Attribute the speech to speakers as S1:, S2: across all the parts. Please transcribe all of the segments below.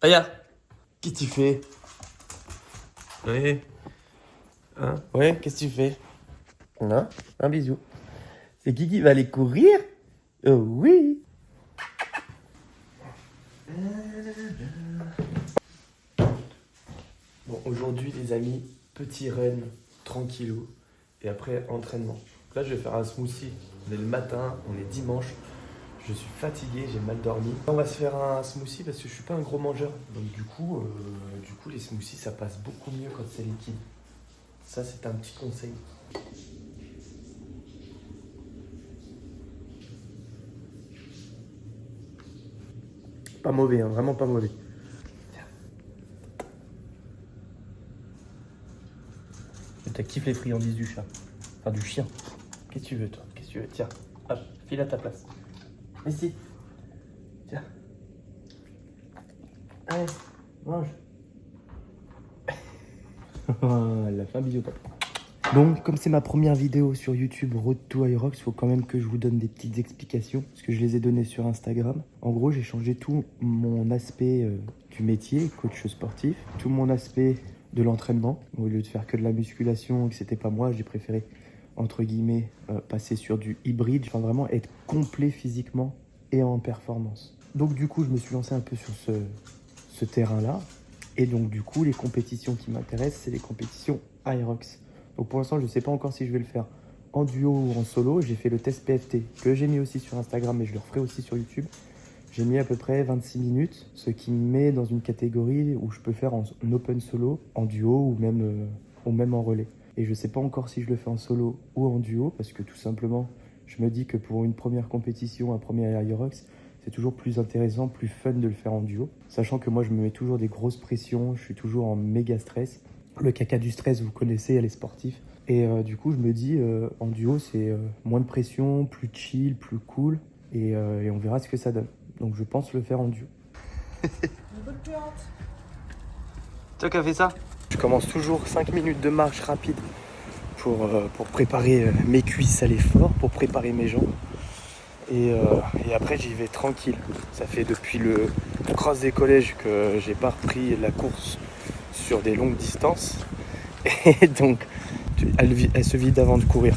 S1: Aya, qu'est-ce que tu fais? Ouais. Hein? Ouais, qu'est-ce que tu fais? Non? Un bisou. C'est qui va aller courir? Oh oui! Bon, aujourd'hui les amis, petit run, tranquillou, et après entraînement. Là je vais faire un smoothie. On est le matin, on est dimanche. Je suis fatigué, j'ai mal dormi. On va se faire un smoothie parce que je suis pas un gros mangeur. Donc du coup les smoothies ça passe beaucoup mieux quand c'est liquide. Ça c'est un petit conseil. Pas mauvais, hein, vraiment pas mauvais. T'as kiffé les friandises du chat. Enfin du chien. Qu'est-ce que tu veux toi? Qu'est-ce que tu veux? Tiens, hop, file à ta place. Ici. Tiens. Allez, mange. Elle a fait un bisou. Donc, comme c'est ma première vidéo sur YouTube Road to Aerox, il faut quand même que je vous donne des petites explications, parce que je les ai données sur Instagram. En gros, j'ai changé tout mon aspect du métier, coach sportif, tout mon aspect de l'entraînement. Au lieu de faire que de la musculation, que c'était pas moi, j'ai préféré, entre guillemets, passer sur du hybride, enfin vraiment être complet physiquement et en performance. Donc du coup, je me suis lancé un peu sur ce terrain-là. Et donc du coup, les compétitions qui m'intéressent, c'est les compétitions Aerox. Donc pour l'instant, je ne sais pas encore si je vais le faire en duo ou en solo. J'ai fait le test PFT que j'ai mis aussi sur Instagram, mais je le referai aussi sur YouTube. J'ai mis à peu près 26 minutes, ce qui me met dans une catégorie où je peux faire en open solo, en duo ou même en relais. Et je ne sais pas encore si je le fais en solo ou en duo, parce que tout simplement, je me dis que pour une première compétition, un premier Aerox, c'est toujours plus intéressant, plus fun de le faire en duo. Sachant que moi, je me mets toujours des grosses pressions, je suis toujours en méga stress. Le caca du stress, vous connaissez, elle est sportive. Et du coup, je me dis, en duo, c'est moins de pression, plus chill, plus cool. Et on verra ce que ça donne. Donc je pense le faire en duo. Toi qui as fait ça? Je commence toujours 5 minutes de marche rapide pour préparer mes cuisses à l'effort, pour préparer mes jambes. Et après j'y vais tranquille. Ça fait depuis le cross des collèges que j'ai pas repris la course sur des longues distances. Et donc elle se vide avant de courir.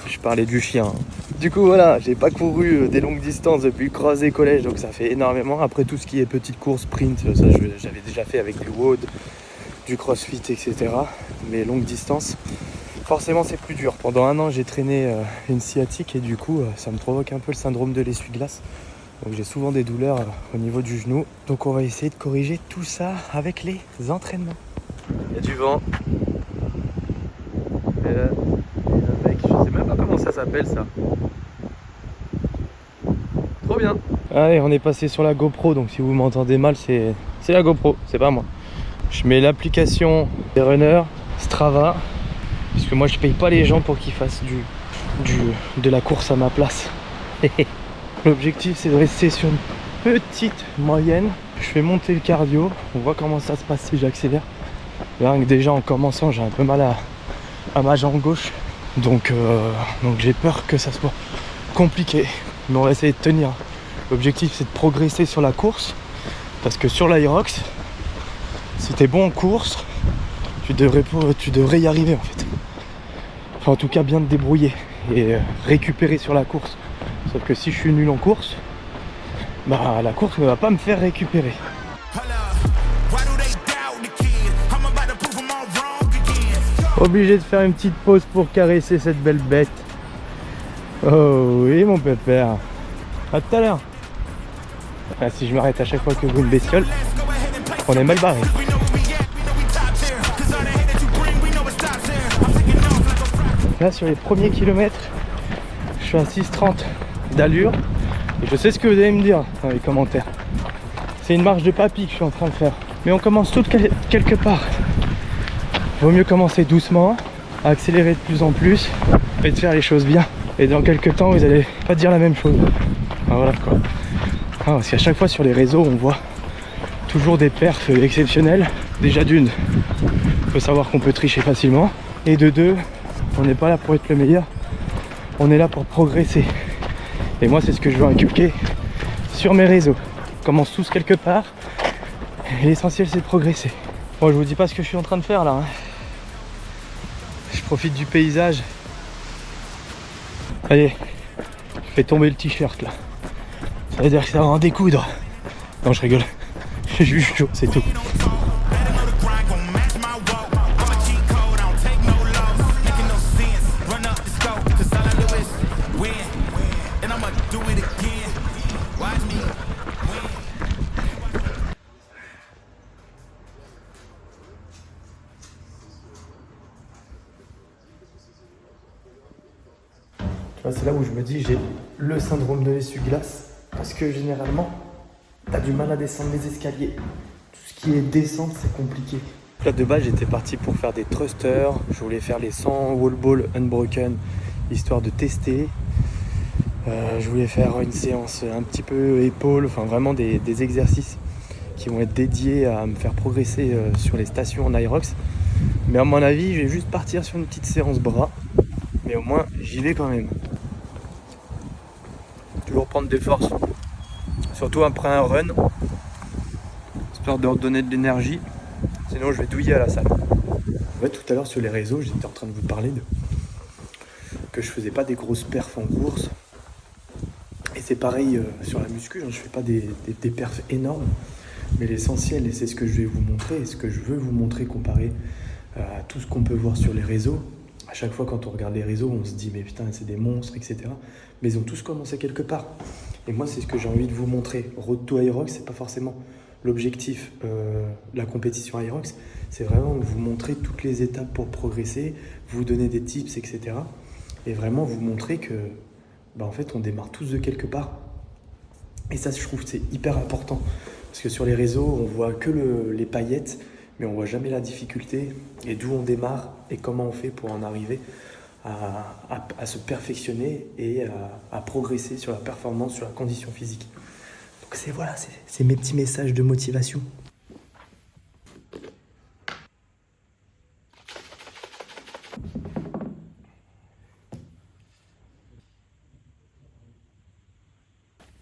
S1: Je parlais du chien. Hein. Du coup voilà, j'ai pas couru des longues distances depuis le cross des collèges, donc ça fait énormément. Après tout ce qui est petite course, sprint, ça j'avais déjà fait avec du WOD, du crossfit, etc. Mais longues distances, forcément c'est plus dur. Pendant un an j'ai traîné une sciatique et du coup ça me provoque un peu le syndrome de l'essuie-glace. Donc j'ai souvent des douleurs au niveau du genou. Donc on va essayer de corriger tout ça avec les entraînements. Il y a du vent. Et là, il y a un mec, je sais même pas comment ça s'appelle ça. Trop bien. Allez, on est passé sur la GoPro, donc si vous m'entendez mal, c'est la GoPro, c'est pas moi. Je mets l'application des runners, Strava, parce que moi je paye pas les gens pour qu'ils fassent de la course à ma place. L'objectif c'est de rester sur une petite moyenne. Je fais monter le cardio, on voit comment ça se passe si j'accélère. Là, déjà en commençant, j'ai un peu mal à ma jambe gauche. Donc j'ai peur que ça soit compliqué. Mais on va essayer de tenir. L'objectif c'est de progresser sur la course. Parce que sur l'Aerox, si t'es bon en course, tu devrais y arriver en fait. Enfin en tout cas bien te débrouiller et récupérer sur la course. Sauf que si je suis nul en course, bah la course ne va pas me faire récupérer. Obligé de faire une petite pause pour caresser cette belle bête. Oh oui mon pépère. À tout à l'heure. Ah, si je m'arrête à chaque fois que vous me bestiole, on est mal barré. Là sur les premiers kilomètres, je suis à 6,30 d'allure. Et je sais ce que vous allez me dire dans les commentaires. C'est une marche de papy que je suis en train de faire. Mais on commence toutes quelque part. Vaut mieux commencer doucement, à accélérer de plus en plus, et de faire les choses bien. Et dans quelques temps, vous allez pas dire la même chose. Ah, voilà quoi. Ah, parce qu'à chaque fois sur les réseaux, on voit toujours des perfs exceptionnels. Déjà d'une, il faut savoir qu'on peut tricher facilement. Et de deux, on n'est pas là pour être le meilleur, on est là pour progresser. Et moi, c'est ce que je veux inculquer sur mes réseaux. On commence tous quelque part, Et l'essentiel c'est de progresser. Bon, je vous dis pas ce que je suis en train de faire là. Hein. Je profite du paysage. Allez, je fais tomber le t-shirt là. Ça veut dire que ça va en découdre. Non, je rigole. J'ai juste chaud, c'est tout. C'est là où je me dis j'ai le syndrome de l'essuie-glace parce que généralement t'as du mal à descendre les escaliers. Tout ce qui est descente c'est compliqué. Là de base j'étais parti pour faire des thrusters, je voulais faire les 100 wall ball unbroken histoire de tester. Je voulais faire une séance un petit peu épaule, enfin vraiment des exercices qui vont être dédiés à me faire progresser sur les stations en Hyrox. Mais à mon avis je vais juste partir sur une petite séance bras, mais au moins j'y vais quand même. Toujours prendre des forces, surtout après un run, histoire de redonner de l'énergie, sinon je vais douiller à la salle. En fait, tout à l'heure sur les réseaux, j'étais en train de vous parler que je faisais pas des grosses perfs en course. Et c'est pareil sur la muscu, je fais pas des perfs énormes, mais l'essentiel, et c'est ce que je vais vous montrer, et ce que je veux vous montrer comparé à tout ce qu'on peut voir sur les réseaux. À chaque fois quand on regarde les réseaux, on se dit mais putain c'est des monstres, etc. Mais ils ont tous commencé quelque part. Et moi c'est ce que j'ai envie de vous montrer. Road to Hyrox, c'est pas forcément l'objectif de la compétition Hyrox. C'est vraiment vous montrer toutes les étapes pour progresser, vous donner des tips, etc. Et vraiment vous montrer que en fait on démarre tous de quelque part. Et ça je trouve que c'est hyper important. Parce que sur les réseaux on voit que les paillettes, mais on voit jamais la difficulté et d'où on démarre et comment on fait pour en arriver à se perfectionner et à progresser sur la performance, sur la condition physique. Donc c'est mes petits messages de motivation.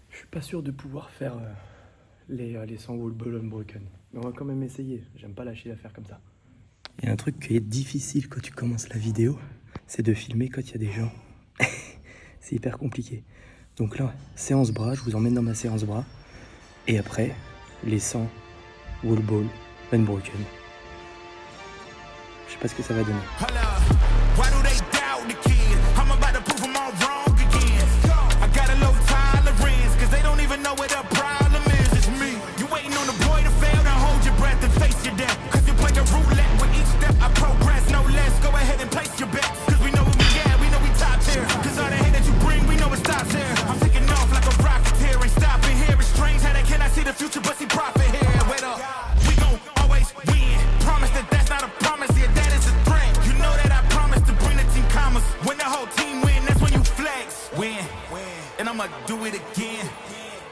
S1: Je suis pas sûr de pouvoir faire les 100 wall ball unbroken. Mais on va quand même essayer, j'aime pas lâcher l'affaire comme ça. Il y a un truc qui est difficile quand tu commences la vidéo, c'est de filmer quand il y a des gens. C'est hyper compliqué. Donc là, séance bras, je vous emmène dans ma séance bras. Et après, les 100 wall ball unbroken. Je sais pas ce que ça va donner.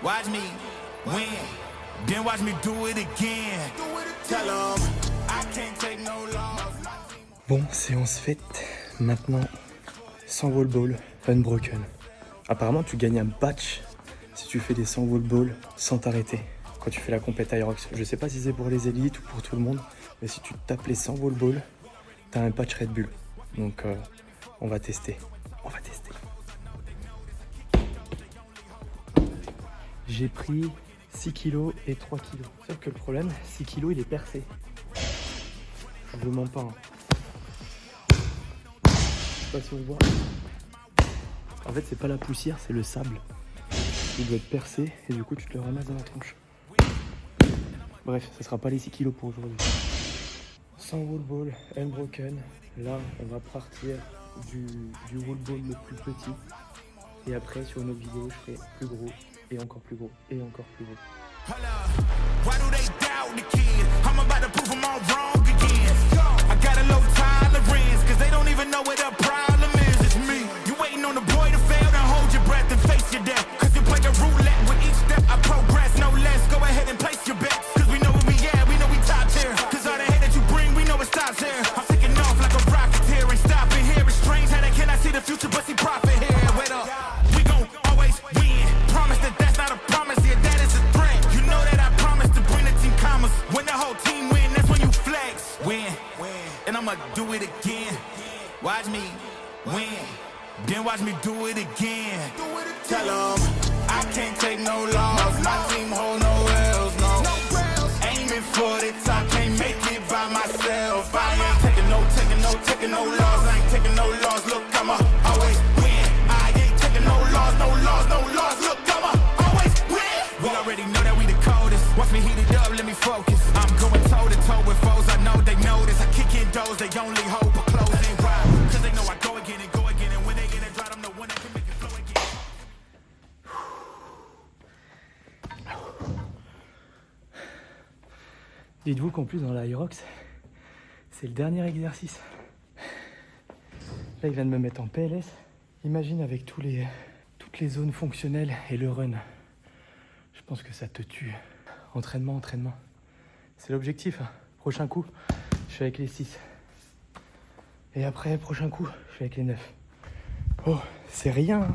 S2: Watch me win, then watch me do it again. Tell 'em I can't take no loss.
S1: Bon, séance faite. Maintenant, 100 wall ball unbroken. Apparemment, tu gagnes un patch si tu fais des 100 wall ball sans t'arrêter quand tu fais la compète Hyrox. Je sais pas si c'est pour les élites ou pour tout le monde, mais si tu tapes les 100 wall ball, t'as un patch Red Bull. Donc, on va tester. J'ai pris 6 kg et 3 kg. Sauf que le problème, 6 kg il est percé. Je mens pas. Hein. Je sais pas si on voit. En fait, c'est pas la poussière, c'est le sable. Il doit être percé et du coup, tu te le ramasses dans la tronche. Bref, ça sera pas les 6 kg pour aujourd'hui. 100 wall ball unbroken. Là, on va partir du wall ball le plus petit. Et après, sur une autre vidéo, je ferai plus gros. Et encore plus gros, et encore plus gros. Why do they doubt the kid? I'm about to prove them all wrong again. I got a low tolerance, cause they don't even know what the problem is. It's me. You waiting on the boy to fail, then hold your breath and face your death. Cause you play a roulette with each step I progress, no less. Go ahead and place your bets. Cause we know where we at, we know we top tier. Cause all the hate that you bring, we know it stops here. I'm taking off like a rocket here, ain't stopping here. It's strange how they cannot see the future, but see profit here. Wait up, we gon' always win. Promise that that's not a promise, yeah, that is a threat. You know that
S2: it again. Watch me win, then watch me do it again. Tell 'em I can't take no loss. My team hold no L's, no. Aiming for the top, can't make it by myself. I ain't taking no loss. I ain't taking no loss. Look, I'ma always win. I ain't taking no loss. Look, I'ma always win. We already know that we the coldest. Watch me heat it up, let me focus. I'm going toe to toe with foes. I know they notice. I kick in doors, they only hope for closing ride. Cause they know I go again and go again. And when they get it dry, I'm the one that can make it flow again.
S1: Dites-vous qu'en plus dans la Hyrox, c'est le dernier exercice. Là, il vient de me mettre en PLS. Imagine avec toutes les zones fonctionnelles et le run. Je pense que ça te tue. Entraînement. C'est l'objectif. Prochain coup, je suis avec les 6. Et après, prochain coup, je suis avec les 9. Oh, c'est rien.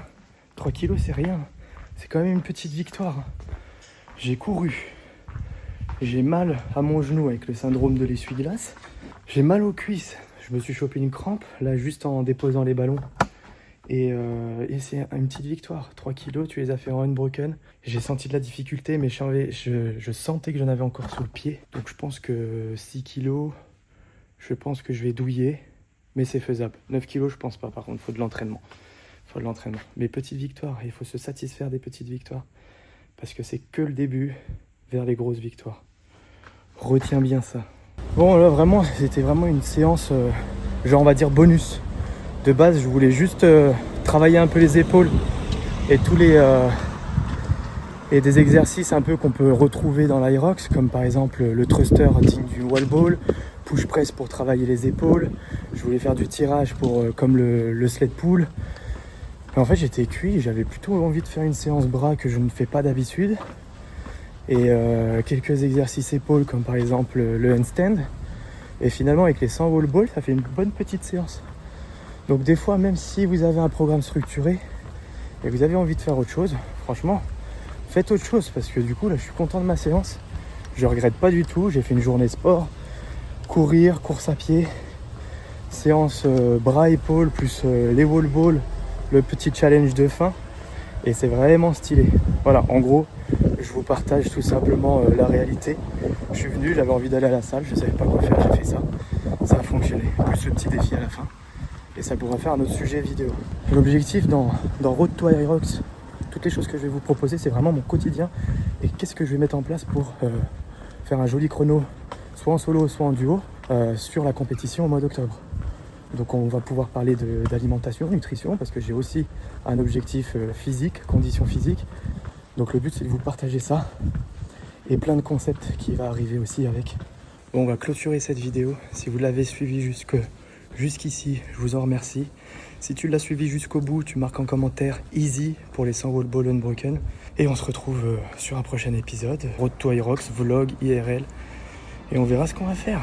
S1: 3 kilos, c'est rien. C'est quand même une petite victoire. J'ai couru. J'ai mal à mon genou avec le syndrome de l'essuie-glace. J'ai mal aux cuisses. Je me suis chopé une crampe, là, juste en déposant les ballons. Et c'est une petite victoire. 3 kilos, tu les as fait en unbroken. J'ai senti de la difficulté, mais je sentais que j'en avais encore sous le pied. Donc je pense que 6 kilos, je pense que je vais douiller. Mais c'est faisable. 9 kilos, je pense pas. Par contre, il faut de l'entraînement. Mais petite victoire, il faut se satisfaire des petites victoires. Parce que c'est que le début vers les grosses victoires. Retiens bien ça. Bon, là, vraiment, c'était vraiment une séance, genre, on va dire, bonus. De base, je voulais juste travailler un peu les épaules et et des exercices un peu qu'on peut retrouver dans l'Hyrox, comme par exemple le thruster digne du wall ball, push press pour travailler les épaules. Je voulais faire du tirage comme le sled pull. Mais en fait, j'étais cuit, j'avais plutôt envie de faire une séance bras que je ne fais pas d'habitude. Et quelques exercices épaules, comme par exemple le handstand. Et finalement, avec les 100 wall ball, ça fait une bonne petite séance. Donc des fois, même si vous avez un programme structuré et vous avez envie de faire autre chose, franchement, faites autre chose. Parce que du coup, là, je suis content de ma séance. Je regrette pas du tout. J'ai fait une journée sport, courir, course à pied, séance bras-épaules, plus les wall ball, le petit challenge de fin. Et c'est vraiment stylé. Voilà, en gros, je vous partage tout simplement la réalité. Je suis venu, j'avais envie d'aller à la salle, je savais pas quoi faire, j'ai fait ça. Ça a fonctionné, plus le petit défi à la fin. Et ça pourra faire un autre sujet vidéo. L'objectif dans Road to Hyrox, toutes les choses que je vais vous proposer, c'est vraiment mon quotidien. Et qu'est-ce que je vais mettre en place pour faire un joli chrono, soit en solo, soit en duo, sur la compétition au mois d'octobre. Donc on va pouvoir parler d'alimentation, nutrition, parce que j'ai aussi un objectif physique, condition physique. Donc le but, c'est de vous partager ça et plein de concepts qui va arriver aussi avec. Bon, on va clôturer cette vidéo. Si vous l'avez suivi jusqu'ici, je vous en remercie. Si tu l'as suivi jusqu'au bout, tu marques en commentaire easy pour les 100 wall ball unbroken. Et on se retrouve sur un prochain épisode. Road to Hyrox, vlog, IRL. Et on verra ce qu'on va faire.